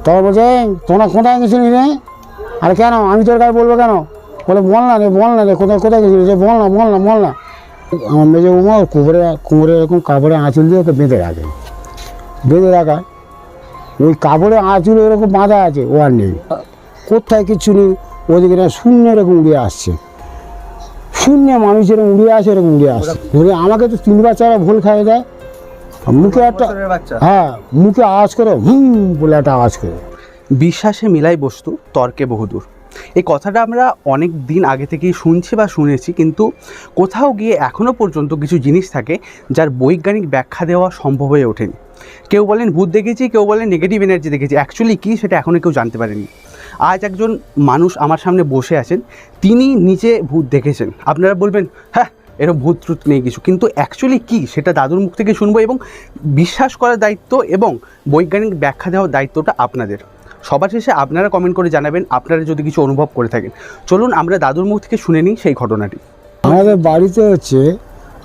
তখন বলছে তোমরা কোথায় গেছিলি রে? আর কেন আমি তোর কাছে বলবো কেন? বলে বল না রে কোথায় কোথায় গেছিলি রে, বল না। আমার মেজে বৌমা কোমরে এরকম কাপড়ে আঁচল দিয়ে ওকে বেঁধে রাখা। ওই কাপড়ে আঁচল এরকম বাঁধা আছে, ও আর নেই, কোথায় কিচ্ছু নেই। ওদিকে না শূন্য এরকম উড়ে আসছে, শূন্য মানুষ এরকম উড়ে আসে, ধরে আমাকে তো 3 বাচ্চারা ভুল খাইয়ে দেয়। মুখে একটা হ্যাঁ মুখে আওয়াজ করে বলে একটা আওয়াজ করে। বিশ্বাসে মিলাই বস্তু, তর্কে বহুদূর। এই কথাটা আমরা অনেক দিন আগে থেকেই শুনছি বা শুনেছি, কিন্তু কোথাও গিয়ে এখনও পর্যন্ত কিছু জিনিস থাকে যার বৈজ্ঞানিক ব্যাখ্যা দেওয়া সম্ভব হয়ে ওঠেনি। কেউ বলেন ভূত দেখেছি, কেউ বলেন নেগেটিভ এনার্জি দেখেছি। অ্যাকচুয়ালি কী সেটা এখনও কেউ জানতে পারেনি। আজ একজন মানুষ আমার সামনে বসে আছেন, তিনি নিজে ভূত দেখেছেন। আপনারা বলবেন হ্যাঁ এরকম ভূত ট্রুত নেই কিছু, কিন্তু অ্যাকচুয়ালি কী সেটা দাদুর মুখ থেকে শুনবো, এবং বিশ্বাস করার দায়িত্ব এবং বৈজ্ঞানিক ব্যাখ্যা দেওয়ার দায়িত্বটা আপনাদের। সবার শেষে আপনারা কমেন্ট করে জানাবেন আপনারা যদি কিছু অনুভব করে থাকেন। চলুন আমরা দাদুর মুখ থেকে শুনে নিই সেই ঘটনাটি। আমাদের বাড়িতে হচ্ছে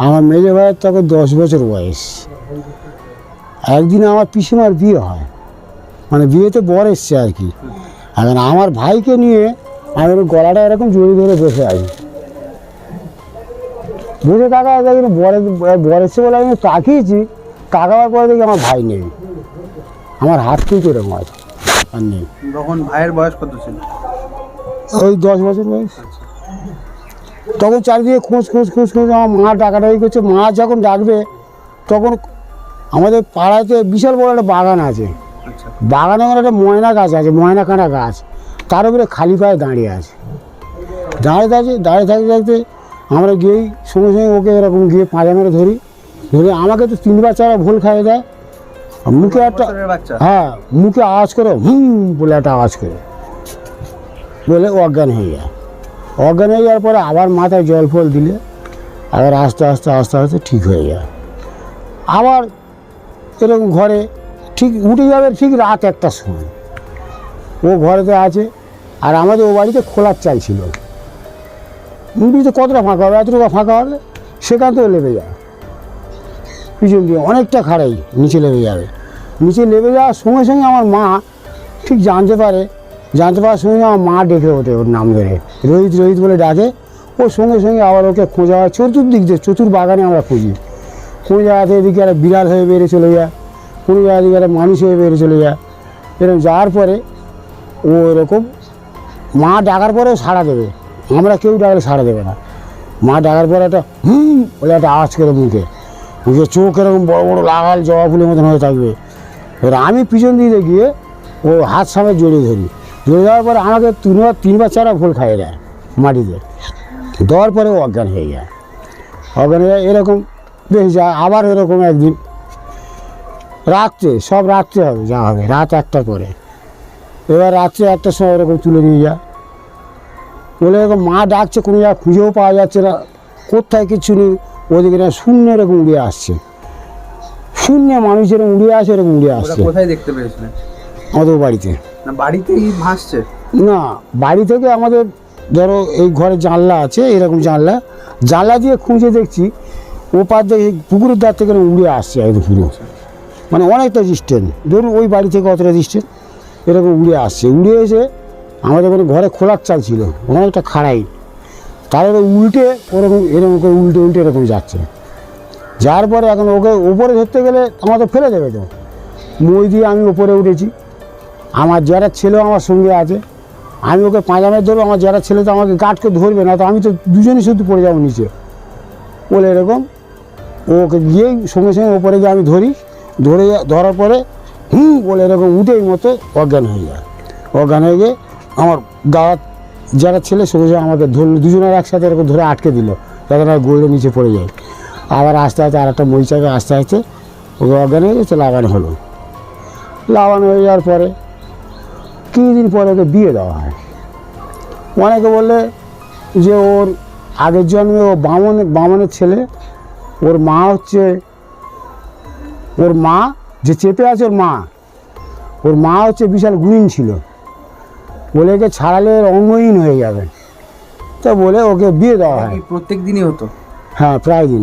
আমার মেজে ভাইয়ের তখন 10 বছর বয়স। একদিন আমার পিসিমার বিয়ে হয়, মানে বিয়েতে বর এসছে আর কি। এখন আমার ভাইকে নিয়ে আমি গলাটা এরকম জড়িয়ে ধরে বসে আছি, বসে থাকা বর এসছে বলে আমি তাকিয়েছি। তাকাবার পরে দেখি আমার ভাই নেই, আমার হাত থেকে এরকম আছে আর নেই। তখন ভাইয়ের বয়স কত ছিল? ওই 10 বছর বয়স। তখন চারিদিকে খোঁজ আমার মা ডাকাডাকি করছে। মা যখন ডাকবে তখন আমাদের পাড়াতে বিশাল বড় একটা বাগান আছে। বাগানে আমার একটা ময়না গাছ আছে, ময়না কাঁটা গাছ, তার উপরে খালি পায়ে দাঁড়িয়ে আছে। দাঁড়িয়ে থাকতে আমরা গিয়েই সঙ্গে ওকে এরকম গিয়ে পাঁজা মেরে ধরে আমাকে তো 3 বাচ্চারা ভুল খাইয়ে দেয়। মুখে একটা হ্যাঁ মুখে আওয়াজ করে বলে একটা আওয়াজ করে বলে অজ্ঞান হয়ে যায়। অজ্ঞান হয়ে যাওয়ার পরে আবার মাথায় জল ফল দিলে আবার আস্তে আস্তে ঠিক হয়ে যায়। আবার এরকম ঘরে ঠিক উঠে যাবে ঠিক রাত 1টার সময়। ও ঘরেতে আছে, আর আমাদের ও বাড়িতে খোলার চাল ছিল। মুড়িতে কতটা ফাঁকা হবে, এতটুকু ফাঁকা হবে, সেখান থেকেও লেবে যায় পিছন দিয়ে অনেকটা খাড়াই নিচে লেবে যাবে। নিচে লেবে যাওয়ার সঙ্গে আমার মা ঠিক জানতে পারার সঙ্গে আমার মা ডেকে ওঠে, ওর নাম ধরে রোহিত বলে ডাকে। ওর সঙ্গে আবার ওকে খোঁজা হয় চতুর্দিক দিয়ে, চতুর বাগানে আমরা খুঁজি। কোনো জায়গাতে এদিকে একটা বিড়াল হয়ে বেড়ে চলে যায়, কোনো জায়গা দিকে একটা মানুষ হয়ে বেড়ে চলে যায়। এরকম যাওয়ার পরে ও এরকম মা ডাকার পরেও সাড়া দেবে, আমরা কেউ ডাকলে সাড়া দেবে না। মা ডাকার পরে একটা বলে একটা আওয়াজ করে মুখে চোখ এরকম বড় বড় লাগাল জবা ফুলের মতন হয়ে থাকবে। এবার আমি পিছন দিকে গিয়ে ও হাত সামনে জড়িয়ে ধরে যাওয়ার পরে আমাকে 3 বাচ্চারা ভুল খাইয়ে দেয় মাটিতে। দেওয়ার পরে ও অজ্ঞান হয়ে যায়। এরকম বেশ যায়। আবার এরকম একদিন রাত্রে, সব রাত্রে হবে যা হবে, রাত 1টার পরে। এবার রাত্রে 1টার সময় এরকম তুলে নিয়ে যায় বলে এরকম মা ডাকছে, কোনো জায়গা খুঁজেও পাওয়া যাচ্ছে না, কোথায় কিচ্ছু নেই। ওদিকে না শূন্য এরকম উড়ে আসছে, শূন্য মানুষ এরকম উড়ে আসে, কোথায় দেখতে পেয়েছিলেন? আমাদের বাড়িতে। না বাড়িতেই ভাসছে? না, বাড়ি থেকে আমাদের ধরো এই ঘরে জানলা আছে, এরকম জানলা দিয়ে খুঁজে দেখছি ওপার থেকে পুকুরের ধার থেকে উড়ে আসছে একদম পুরো, মানে অনেকটা ডিস্টেন্স, ধরুন ওই বাড়ি থেকে অতটা ডিস্টেন্স এরকম উড়ে আসছে। উড়ে এসে আমাদের মানে ঘরে খোলার চাল ছিল, অনেকটা খাড়াই, তারপরে উল্টে এরকম করে উল্টে এরকম যাচ্ছে। যার পরে এখন ওকে ওপরে ধরতে গেলে আমাদের ফেলে দেবে তো, মই দিয়ে আমি ওপরে উঠেছি। আমার যারা ছেলে আমার সঙ্গে আছে, আমি ওকে পাঁজামের ধরবো, আমার যারা ছেলে তো আমাকে গাঁটকে ধরবে না, তো আমি তো দুজনই শুধু পড়ে যাবো নিচে বলে এরকম ওকে গিয়েই সঙ্গে ওপরে গিয়ে আমি ধরার পরে বলে এরকম উঠেই মতো অজ্ঞান হয়ে যায়। অজ্ঞান হয়ে গিয়ে আমার দাদা যারা ছেলে সঙ্গে আমাকে ধরলো, দুজনের একসাথে এরকম ধরে আটকে দিল যাতে না গড়ে নিচে পড়ে যায়। আবার আস্তে আর একটা মই চাপে আস্তে ওকে অজ্ঞান হয়ে গেছে। লাগানো হয়ে যাওয়ার পরে কিছুদিন পরে ওকে বিয়ে দেওয়া হয়। অনেকে বললে যে ওর আগের জন্মে ও বামনের ছেলে, ওর মা যে চেপে আছে ওর মা হচ্ছে বিশাল গুণিন ছিল, বলে একে ছাড়ালে অঙ্গহীন হয়ে যাবে, তো বলে ওকে বিয়ে দেওয়া হয়। প্রত্যেক দিনই হতো? হ্যাঁ, প্রায় দিন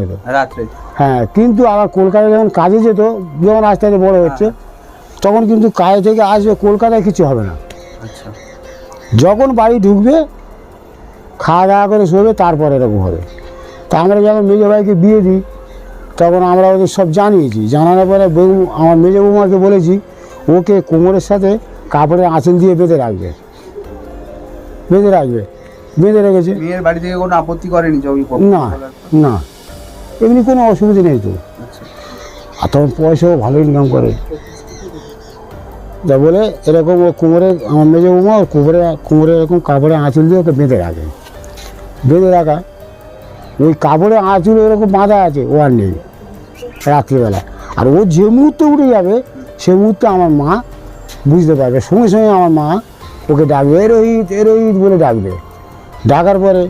হতো রাত্রে। হ্যাঁ, কিন্তু আবার কলকাতায় যখন কাজে যেত, যখন আস্তে আস্তে বড় হচ্ছে, তখন কিন্তু কাজে থেকে আসবে, কলকাতায় কিছু হবে না। আচ্ছা। যখন বাড়ি ঢুকবে খাওয়া দাওয়া করে শোবে, তারপর এরকম হবে। তা আমরা যখন মেজো ভাইকে বিয়ে দিই তখন আমরা ওদের সব জানিয়েছি, জানানোর পরে আমার মেজো বৌমাকে বলেছি ওকে কোমরের সাথে কাপড়ের আঁচল দিয়ে বেঁধে রাখবে, বেঁধে রেখেছে। মেয়ের বাড়ি থেকে কোনো আপত্তি করেনি? না না, এমনি কোনো অসুবিধা নেই তো। আচ্ছা। আর তখন পয়সাও ভালো ইনকাম করে। যা বলে এরকম ও কোমরে, আমার মেজো বৌমা ওর কোমরে এরকম কাপড়ে আঁচল দিয়ে ওকে বেঁধে রাখে। বেঁধে রাখা, ওই কাপড়ে আঁচল এরকম বাঁধা আছে, ও আর নেই রাত্রিবেলা। আর ও যে মুহূর্তে উঠে যাবে সে মুহূর্তে আমার মা বুঝতে পারবে, সঙ্গে সঙ্গে আমার মা ওকে ডাকবে, রোহিত বলে ডাকবে। ডাকার পরে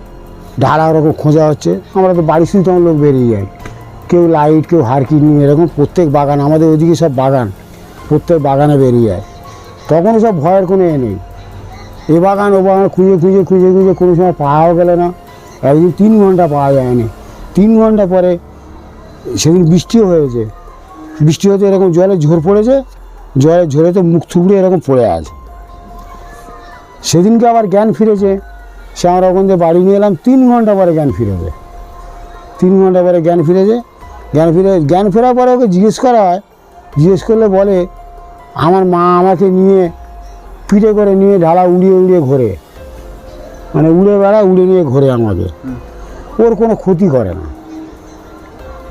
ঢালা ওরকম খোঁজা হচ্ছে। আমরা তো বাড়ি শুধু তখন লোক বেরিয়ে যায়, কেউ লাইট, কেউ হারকি নিয়ে এরকম প্রত্যেক বাগান, আমাদের ওইদিকে সব বাগান, প্রত্যেক বাগানে বেরিয়ে যায়। তখন সব ভয়ের কোনো নেই। এ বাগান ও বাগান খুঁজে কোনো সময় পাওয়াও গেল না। একদিন 3 ঘন্টা পাওয়া যায়নি। 3 ঘন্টা পরে সেদিন বৃষ্টিও হয়েছে, বৃষ্টি হতে এরকম জলে ঝড় পড়েছে, জলে ঝরেতে মুখ থুবড়ে এরকম পড়ে আছে। সেদিনকে আবার জ্ঞান ফিরেছে, সে আমরা ওখান থেকে বাড়ি নিয়ে এলাম। 3 ঘন্টা পরে জ্ঞান ফিরেছে, 3 ঘন্টা পরে জ্ঞান ফিরেছে। জ্ঞান ফেরার পরে ওকে জিজ্ঞেস করা হয়, জিজ্ঞেস করলে বলে আমার মা আমাকে নিয়ে পিঠে করে নিয়ে ঢালা উড়িয়ে ঘোরে, মানে উড়ে বেড়ায়, উড়ে নিয়ে ঘোরে আমাকে। ওর কোনো ক্ষতি করে না,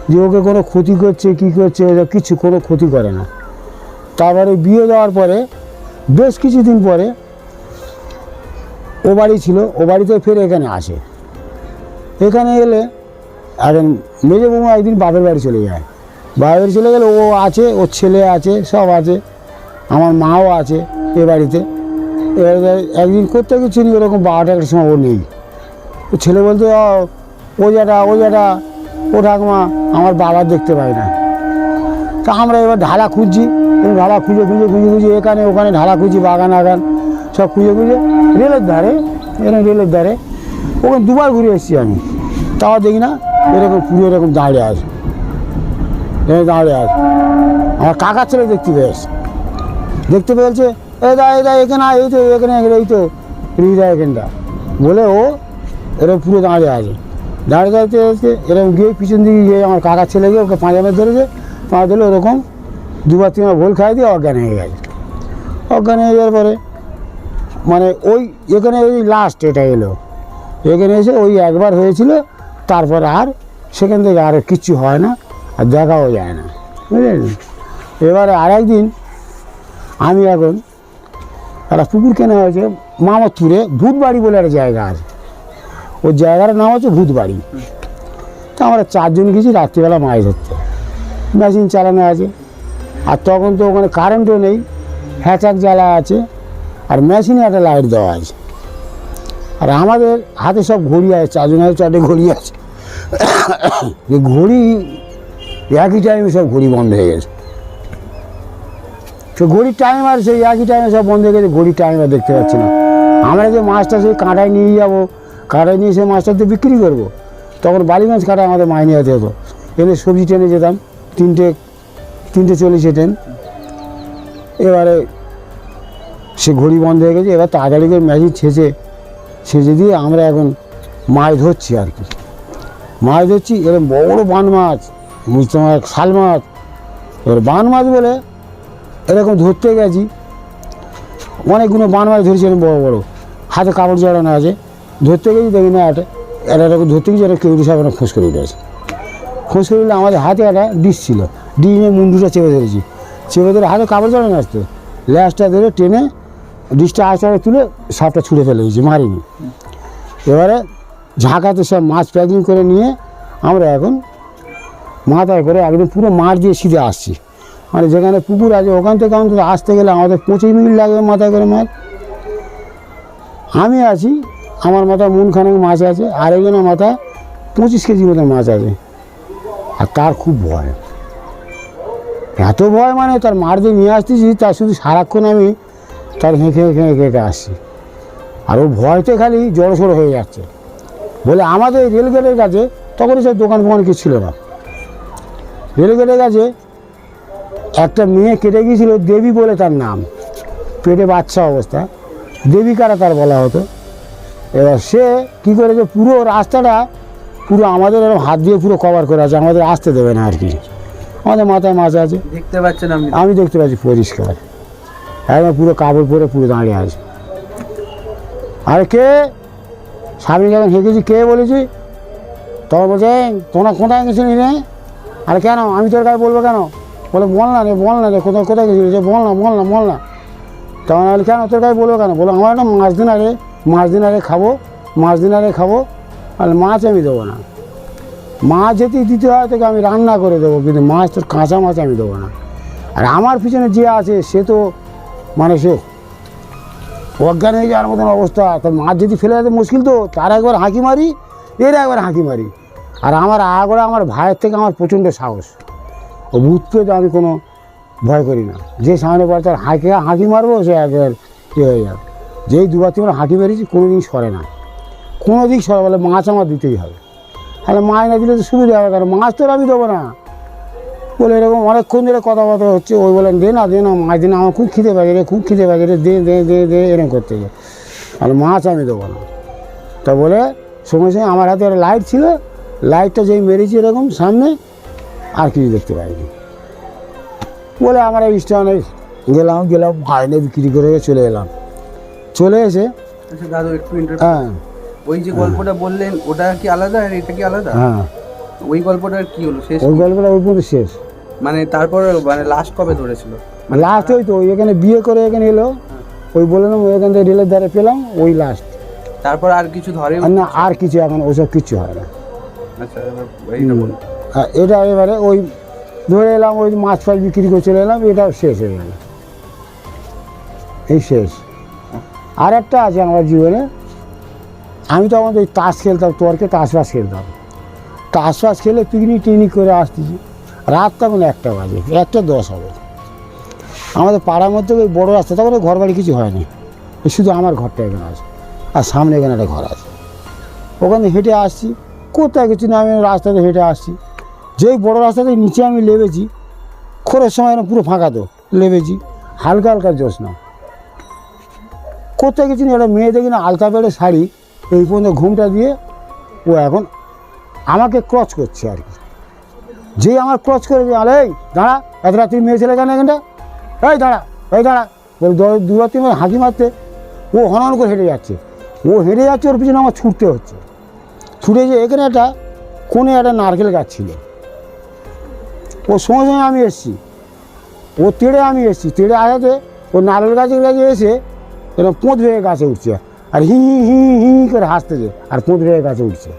যে ওকে কোনো ক্ষতি করছে কী করছে, ওসব কিছু কোনো ক্ষতি করে না। তারপরে বিয়ে দেওয়ার পরে বেশ কিছুদিন পরে ও বাড়ি ছিল, ও বাড়িতে ফের এখানে আসে। এখানে এলে একদিন মেজো বৌমা একদিন বাপের বাড়ি চলে যায়। বাপের বাড়ি চলে গেলে ও আছে, ওর ছেলে আছে, সব আছে, আমার মাও আছে এ বাড়িতে। একদিন করতে গেছি ওরকম 12টার সময় ও নেই। ও ছেলে বলতে ও যেটা ও ঠাকুমা আমার বাবা দেখতে পাই না। তা আমরা এবার ঢালা খুঁজছি, ঢালা খুঁজে এখানে ওখানে ঢালা খুঁজছি, বাগান সব খুঁজে রেলের ধারে, রেলের ধারে ওখানে 2বার ঘুরে এসেছি আমি, তাও দেখি না এরকম পুরো এরকম দাঁড়িয়ে আছে। আমার কাকার ছেলে দেখতে পেয়েছে, দা এখানে এই তো রিদা এখানটা বলে ও এরকম পুরো দাঁড়িয়ে আছে। দাঁড়িয়ে এরকম গিয়ে পিছন দিকে গিয়ে আমার কাকার ছেলে গিয়ে ওকে পাঁজামে ধরেছে, ধরলে ওরকম 2-3বার ভোল খাই দিয়ে অজ্ঞান হয়ে গেছে। অজ্ঞান হয়ে যাওয়ার পরে মানে ওই এখানে ওই লাস্ট এটা এলো, এখানে এসে ওই একবার হয়েছিল, তারপর আর সেখান থেকে আর কিচ্ছু হয় না, আর দেখাও যায় না, বুঝলেন। এবারে আর একদিন আমি এখন একটা পুকুর কেনা হয়েছে মামদপুরে, ভূতবাড়ি বলে একটা জায়গা আছে, ওই জায়গাটার নাম হচ্ছে ভূতবাড়ি। তা আমরা 4 জন গেছি রাত্রিবেলা মাছ ধরতে, মেশিন চালানো আছে। আর তখন তো ওখানে কারেন্টও নেই, হ্যাচাক জ্বালা আছে, আর মেশিনে একটা লাইট দেওয়া আছে। আর আমাদের হাতে সব ঘড়ি আছে, 4 জনের 4টে ঘড়ি আছে। যে ঘড়ি একই টাইমে সব ঘড়ি বন্ধ হয়ে গেছে, তো ঘড়ির টাইম আর সেই একই টাইমে সব বন্ধ হয়ে গেছে, ঘড়ির টাইম আর দেখতে পাচ্ছি না। আমরা যে মাছটা সেই কাঁটায় নিয়ে যাবো, কাঁটায় নিয়ে সেই মাছটা তো বিক্রি করবো, তখন বালি মাছ কাঁটায় আমাদের মাইনে হতে হতো। এনে সবজি ট্রেনে যেতাম, 3:40 ট্রেন। এবারে সে ঘড়ি বন্ধ হয়ে গেছে, এবার তাড়াতাড়ি করে মেশিন ছেঁচে দিয়ে আমরা এখন মাছ ধরছি আর কি। মাছ ধরছি এরকম বড় বান মাছ, তোমার শাল মাছ। এবার বান মাছ বলে এরকম ধরতে গেছি, অনেকগুলো বান মাছ ধরেছি এরকম বড়, হাতে কাপড় জড়ানো আছে। ধরতে গেছি দেখি না এটা এরকম ধরতে গেছি, একটা কেউরি সাহেব খোঁজ করে উঠেছে। খোঁজ করে উঠলে আমাদের হাতে একটা ডিশ ছিল, ডিশে মুন্ডুটা চেপে ধরেছি, চেপে ধরে হাতে কাপড় জড়ানো আসতো, ল্যাসটা ধরে টেনে ডিশটা আস্তে তুলে সাপটা ছুঁড়ে ফেলে দিয়েছি, মারিনি। এবারে ঝাঁকাতে সব মাছ প্যাকিং করে নিয়ে আমরা এখন মাথায় করে একদম পুরো মাঠ দিয়ে সিধে আসছি। মানে যেখানে পুকুর আছে ওখান থেকে অন্তত আসতে গেলে আমাদের 25 মিনিট লাগবে মাথায় করে মাছ। আমি আছি, আমার মাথায় মনখানেক মাছ আছে, আর একজনের মাথায় 25 কেজি মতো মাছ আছে। আর তার খুব ভয়, এত ভয় মানে তার মাঠ দিয়ে নিয়ে আসতেছি, তার শুধু সারাক্ষণ আমি তার হেঁকে আসছি। আর ও ভয়তে খালি জড়সড় হয়ে যাচ্ছে। বলে আমাদের রেলগেটের কাছে তখন সব দোকান ফোকান কিছু ছিল না, রেলগেটের কাছে একটা মেয়ে কেটে গিয়েছিল, দেবী বলে তার নাম, পেটে বাচ্চা অবস্থা, দেবিকারা তার বলা হতো। এবার সে কী করেছে, পুরো রাস্তাটা পুরো আমাদের এরকম হাত দিয়ে পুরো কভার করে আছে, আমাদের আসতে দেবে না আর কি। আমাদের মাথায় মাছ আছে, দেখতে পাচ্ছেন আপনি? আমি দেখতে পাচ্ছি পরিষ্কার, একদম পুরো কাপড় পরে পুরো দাঁড়িয়ে আছে। আরে কে, সামনে যখন হেঁকেছি কে বলেছি, তখন বলছে তোমরা কোথায় গেছিলি রে? আরে কেন, আমি তোর কাছে বলবো কেন? বলে বল না রে কোথায় কোথায় গেছিলি, যে বল না। তখন আমি কেন তোর কাছে বলবো কেন? বলো আমার একটা মাছ দিনারে খাবো, আর মাছ আমি দেবো না। মাছ যদি দিতে হয় তোকে আমি রান্না করে দেবো, কিন্তু মাছ তোর কাঁচা মাছ আমি দেবো না। আর আমার পিছনে যে আছে সে তো মানে সে অজ্ঞান হয়ে যাওয়ার মতন অবস্থা, তোর মাছ যদি ফেলে যেতে মুশকিল, তো তার একবার হাঁকি মারি, এর একবার হাঁকি মারি। আর আমার আগরে আমার ভাইয়ের থেকে আমার প্রচণ্ড সাহস, ও ভূত পেতে আমি কোনো ভয় করি না। যে সামনে পড়ে তার হাঁকি মারবো, সে একবার হয়ে যাবে। যেই দুবার তিনবার হাঁকি মেরেছি কোনো দিন সরে না, কোনো দিক সরে, বলে মাছ আমার দিতেই হবে। তাহলে মাছ না দিলে তো সুবিধা হবে, কারণ মাছ তো আমি দেবো না। বলে এরকম অনেকক্ষণ ধরে কথাবার্তা হচ্ছে, ওই বলেন দে না মাছ দিন, আমার খুব খিদে পাচ্ছে রে, দে এরকম করতে গিয়ে, আর মাছ আমি দেবো না। তা বলে সঙ্গে সঙ্গে আমার হাতে একটা লাইট ছিল, লাইটটা যেই মেরেছি এরকম সামনে, আর কিছু দেখতে পাইনি। বলে আমার এই স্টেশনে গেলাম ভাইনে বিক্রি করে চলে এসে। আচ্ছা দাদু একটু হ্যাঁ, ওই যে গল্পটা বললেন ওটা কি আলাদা আর এটা কি আলাদা? হ্যাঁ, ওই গল্পটার কি হলো শেষ? ওই গল্পটা ওই পর্যন্ত শেষ। মানে তারপরে মানে লাস্ট কবে ধরেছিল? লাস্ট ওই তো এখানে বিয়ে করে এখানে এলো, ওই বললাম এখান থেকে রেলের ধারে পেলাম, ওই লাস্ট। তারপর আর কিছু ধরে না, আর কিছু এখন ওসব কিচ্ছু হয় না। আচ্ছা এইটা বলুন। এটা এবারে ওই ধরে এলাম, ওই মাছ ফাছ বিক্রি করে চলে এলাম, এটাও শেষ হয়ে গেল, এই শেষ। আর একটা আছে আমার জীবনে, আমি তো আমাদের তাস খেলতাম, তোরকে তাস খেলে পিকনিক করে আসতেছি, রাত তখন 1টা বাজে, 1:10 হবে। আমাদের পাড়ার মধ্যে ওই বড়ো রাস্তা, তখন ঘর বাড়ি কিছু হয়নি, শুধু আমার ঘরটা এখানে আছে, আর সামনে এখানে একটা ঘর আছে। ওখানে হেঁটে আসছি, কোথায় কিছু না, আমি রাস্তাতে হেঁটে আসছি, যেই বড়ো রাস্তাতে নিচে আমি লেবেছি, খোঁড়ের সময় পুরো ফাঁকা, তো লেবেছি, হালকা জ্যোৎস্না, কোথায় কিছু না, একটা মেয়ে দেখি না আলতা পেড়ে শাড়ি, এই পর্যন্ত ঘুমটা দিয়ে ও এখন আমাকে ক্রস করছে আর কি। যেই আমার ক্রস করে, আরে এই দাঁড়া, এত রাত্রি মেয়ে ছেলে কেন এখানটা, এই দাঁড়া বলে 2-3 হাঁকি মারতে, ও হনন করে হেঁটে যাচ্ছে, ওর পিছনে আমার ছুটতে হচ্ছে। যে এখানে একটা কোণে একটা নারকেল গাছ ছিল, ওর সঙ্গে আমি এসেছি, ও আমি এসেছি, আসাতে ও নারকেল গাছের কাছে এসে এরকম পোঁত ভেঙে গাছে উঠছে, আর হি করে হাসতেছে, আর পোঁত ভেঙে গাছে উঠছে,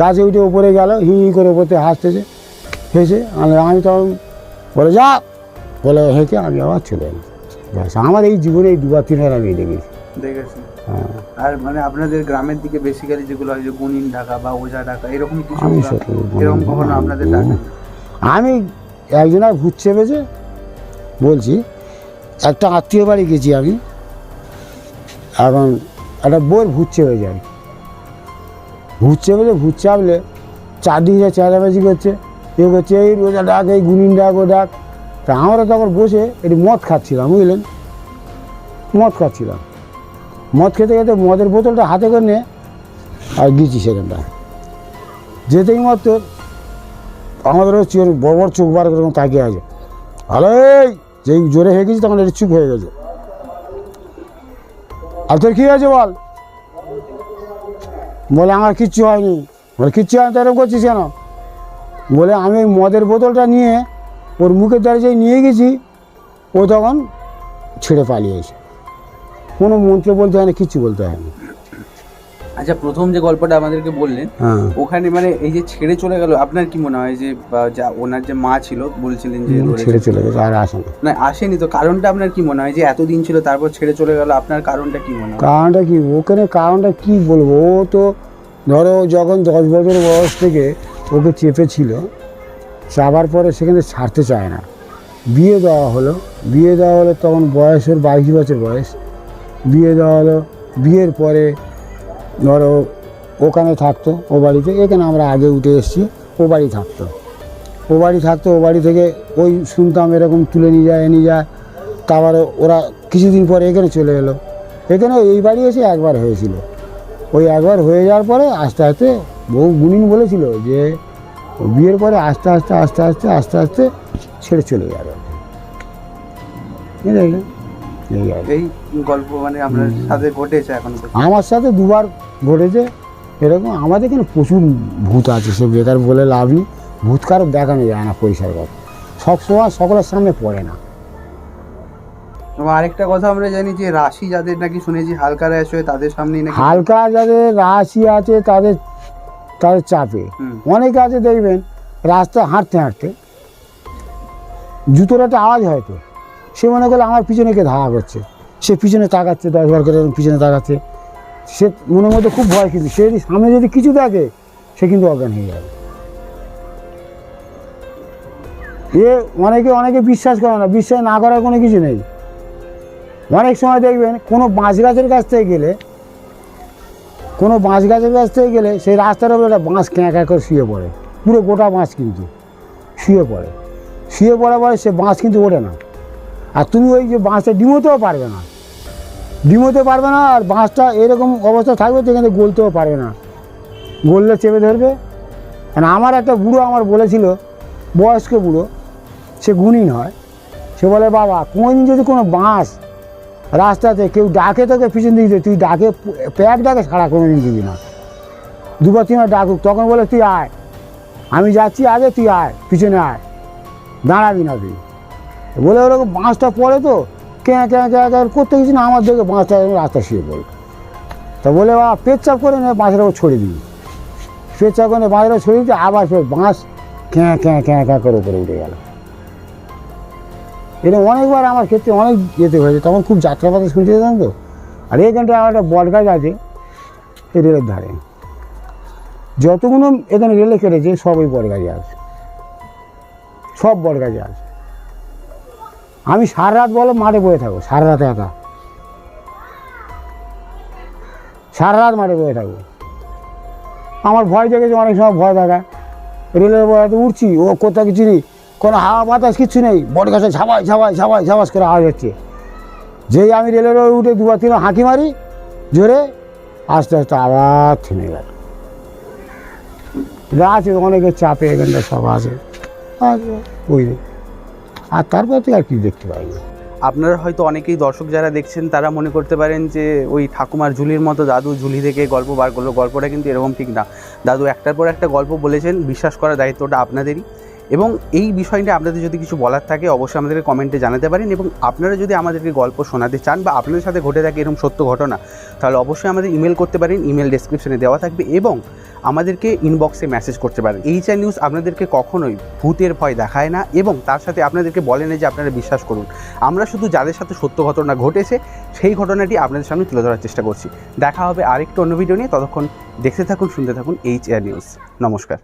গাছে উঠে ওপরে গেল, করে ওপরে হাসতেছে, হেসে আমি তখন বলে যা, বলে হেঁকে আমি আবার চলে এলাম। ব্যাস, আমার এই জীবনে এই 2-3বার আমি দেখেছি। হ্যাঁ, আর মানে আপনাদের গ্রামের দিকে বেসিক্যালি যেগুলো হয় যে গুনিন ডাকা বা ওঝা ডাকা এরকম কিছু, আমি এরকম কখনো আপনাদের ডাকা? আমি একজনের ভূত চেপেছে বলছি, একটা আত্মীয় বাড়ি গেছি আমি, এখন একটা বইয়ের ভূত চেপে যায়, ভূত চাপলে চারদিকে চেঁচামেচি করছে, করছে এই রোজা ডাক, এই গুনিন ডাক, ও ডাক। তা আমরা তখন বসে একটু মদ খাচ্ছিলাম, বুঝলেন, মদ খেতে মদের বোতলটা হাতে করে নিয়ে আর গেছি সেখানটা, যেতেই মদ তোর আমাদের হচ্ছে বড় চোখ বার করে তাকিয়ে আছে, ভালো যেই জোরে হয়ে গেছি তখন একটু চুপ হয়ে গেছে। আর তোর কী হয়েছে বল? বলে আমার কিচ্ছু হয়নি। বলে কিচ্ছু হয়নি তো এরকম করছিস কেন? বলে আমি ওই মদের বোতলটা নিয়ে ওর মুখের দ্বারা যেই নিয়ে গেছি, ও তখন ছেড়ে পালিয়েছে, কোনো মন্ত্র বলতে হয় না, কিচ্ছু বলতে হয় না। আচ্ছা, প্রথম যে গল্পটা আমাদেরকে বললেন, ওখানে মানে এই যে ছেড়ে চলে গেল, আপনার কি মনে হয় যে যা ওনার যে মা ছিল বলছিলেন যে ছেড়ে চলে গেছে, আর আসে না, আসেনি তো, কারণটা আপনার কি মনে হয় যে এতদিন ছিল তারপর ছেড়ে চলে গেল, আপনার কারণটা কি মনে হয়? কারণটা কি ওখানে, কারণটা কি বলবো, ও তো ধরো যখন 10 বছর বয়স থেকে ওকে চেপেছিল, চাবার পরে সেখানে ছাড়তে চায় না। বিয়ে দেওয়া হলো তখন বয়স ওর 22 বছর বয়স, বিয়ে দেওয়া হলো, বিয়ের পরে ধরো ওখানে থাকতো, ও বাড়িতে, এখানে আমরা আগে উঠে এসেছি, ও বাড়ি থাকতো। ও বাড়ি থাকতো, ও বাড়ি থেকে ওই শুনতাম এরকম তুলে নিয়ে যায় নিয়ে যায়। তারপরে ওরা কিছুদিন পরে এখানে চলে এলো। এখানে এই বাড়ি এসে একবার হয়েছিল। ওই একবার হয়ে যাওয়ার পরে আস্তে আস্তে বহু গুণিন বলেছিল যে বিয়ের পরে আস্তে আস্তে আস্তে আস্তে আস্তে আস্তে ছেড়ে চলে যাবে। বুঝলেন? এই আর কি। এই গল্প মানে আপনার সাথে ঘটেছে এখন আমার সাথে দুবার ঘটেছে এরকম। আমাদের এখানে প্রচুর ভূত আছে, সে বেকার বলে লাভ নেই। ভূত কারো দেখানো যায় না পরিষ্কার কথা, সবসময় সকলের সামনে পড়ে না। এবং আরেকটা কথা আমরা জানি যে রাশি যাদের নাকি শুনেছি হালকা রাশি হয় তাদের সামনেই নাকি হালকা যাদের রাশি আছে তাদের তাদের চাপে। অনেকে আছে দেখবেন রাস্তায় হাঁটতে হাঁটতে জুতোর একটা আওয়াজ হয়তো, সে মনে করলে আমার পিছনে কে ধাওয়া করছে, সে পিছনে তাকাচ্ছে, 10 বার করে পিছনে তাকাচ্ছে। সে মনের মধ্যে খুব ভয়, কিন্তু সে যদি সামনে যদি কিছু দেখে সে কিন্তু অজ্ঞান হয়ে যাবে। অনেকে বিশ্বাস করে না, বিশ্বাস না করার কোনো কিছু নেই। অনেক সময় দেখবেন কোনো বাঁশ গাছের কাছ থেকে গেলে সেই রাস্তার উপরে একটা বাঁশ ক্যাঁ ক্যাঁ করে শুয়ে পড়ে, পুরো গোটা বাঁশ কিন্তু শুয়ে পড়ার পরে সে বাঁশ কিন্তু ওঠে না। আর তুমি ওই যে বাঁশটা ডিমোতেও পারবে না, আর বাঁশটা এরকম অবস্থা থাকবে যেখানে গলতেও পারবে না, গললে চেপে ধরবে। আর আমার একটা বুড়ো আমার বলেছিল, বয়স্ক বুড়ো, সে গুণিন হয়, সে বলে বাবা কোনোদিন যদি কোনো বাঁশ রাস্তাতে কেউ ডাকে তোকে পিছন দিকে, তুই ডাকে প্যাক ডাকে ছাড়া কোনোদিন দিবি না। 2বার 3বার ডাকুক, তখন বলে তুই আয়, আমি যাচ্ছি আগে, তুই আয়, পিছনে আয়, দাঁড়াবি না তুই। বলে ওরকম বাঁশটা পড়ে তো ক্যাঁ ক্যাঁ ক্যাঁ ক্যাঁ করতে গেছি না, আমার দেখে বাঁশটা রাস্তা শুয়ে পড়ে। তা বলে বাবা পেচ্ছাপ করে নে, বাঁশের ওপর ছড়িয়ে দিবি, পেচ্ছাপ করে বাঁশের ওপর ছড়িয়ে দিতে আবার ফের বাঁশ ক্যাঁ ক্যাঁ ক্যাঁ ক্যাঁ করে উপরে উঠে গেল। এটা অনেকবার আমার ক্ষেত্রে অনেক যেতে হয়েছে, তখন খুব যাত্রাপাতি শুনতে যেতাম তো। আর এখানটায় আমার একটা বট গাছ আছে এই রেলের ধারে, যতগুলো এখানে রেলে কেটেছে সব ওই বট গাছে আছে, সব বট গাছে আছে। আমি সারা রাত বলো মাঠে বয়ে থাকবো, সারা রাত একা, সারা রাত মাঠে বয়ে থাকবো। আমার ভয় জেগেছে, অনেক সময় ভয় থাকা, রেলের বয়াতে উঠছি, ও কোথাও কিছু নেই, কোনো হাওয়া বাতাস কিচ্ছু নেই, বট গাছে ঝাবাস করে আওয়াজ হচ্ছে। যেই আমি রেলের উঠে 2বার 3বার হাঁকি মারি জোরে, আস্তে আস্তে আবার থেমে গেল। আছে অনেকের চাপে এখানটা সব আছে, বুঝলি। আর তারপর থেকে আর কি দেখতে পাই না। আপনারা হয়তো অনেকেই দর্শক যারা দেখছেন তারা মনে করতে পারেন যে ওই ঠাকুমার ঝুলির মতো দাদু ঝুলি থেকে গল্প বার করলো, গল্পটা কিন্তু এরকম ঠিক না। দাদু একটার পর একটা গল্প বলেছেন, বিশ্বাস করার দায়িত্বটা আপনাদেরই। এবং এই বিষয়টা আপনাদের যদি কিছু বলার থাকে অবশ্যই আমাদেরকে কমেন্টে জানাতে পারেন। এবং আপনারা যদি আমাদেরকে গল্প শোনাতে চান বা আপনাদের সাথে ঘটে থাকে এরকম সত্য ঘটনা, তাহলে অবশ্যই আমাদের ইমেল করতে পারেন, ইমেল ডেসক্রিপশনে দেওয়া থাকবে, এবং আমাদেরকে ইনবক্সে মেসেজ করতে পারেন। এইচআর নিউজ আপনাদেরকে কখনোই ভূতের ভয় দেখায় না, এবং তার সাথে আপনাদেরকে বলে না যে আপনারা বিশ্বাস করুন। আমরা শুধু যাদের সাথে সত্য ঘটনা ঘটেছে সেই ঘটনাটি আপনাদের সামনে তুলে ধরার চেষ্টা করছি। দেখা হবে আরেকটা অন্য ভিডিও নিয়ে, ততক্ষণ দেখতে থাকুন, শুনতে থাকুন এইচআর নিউজ। নমস্কার।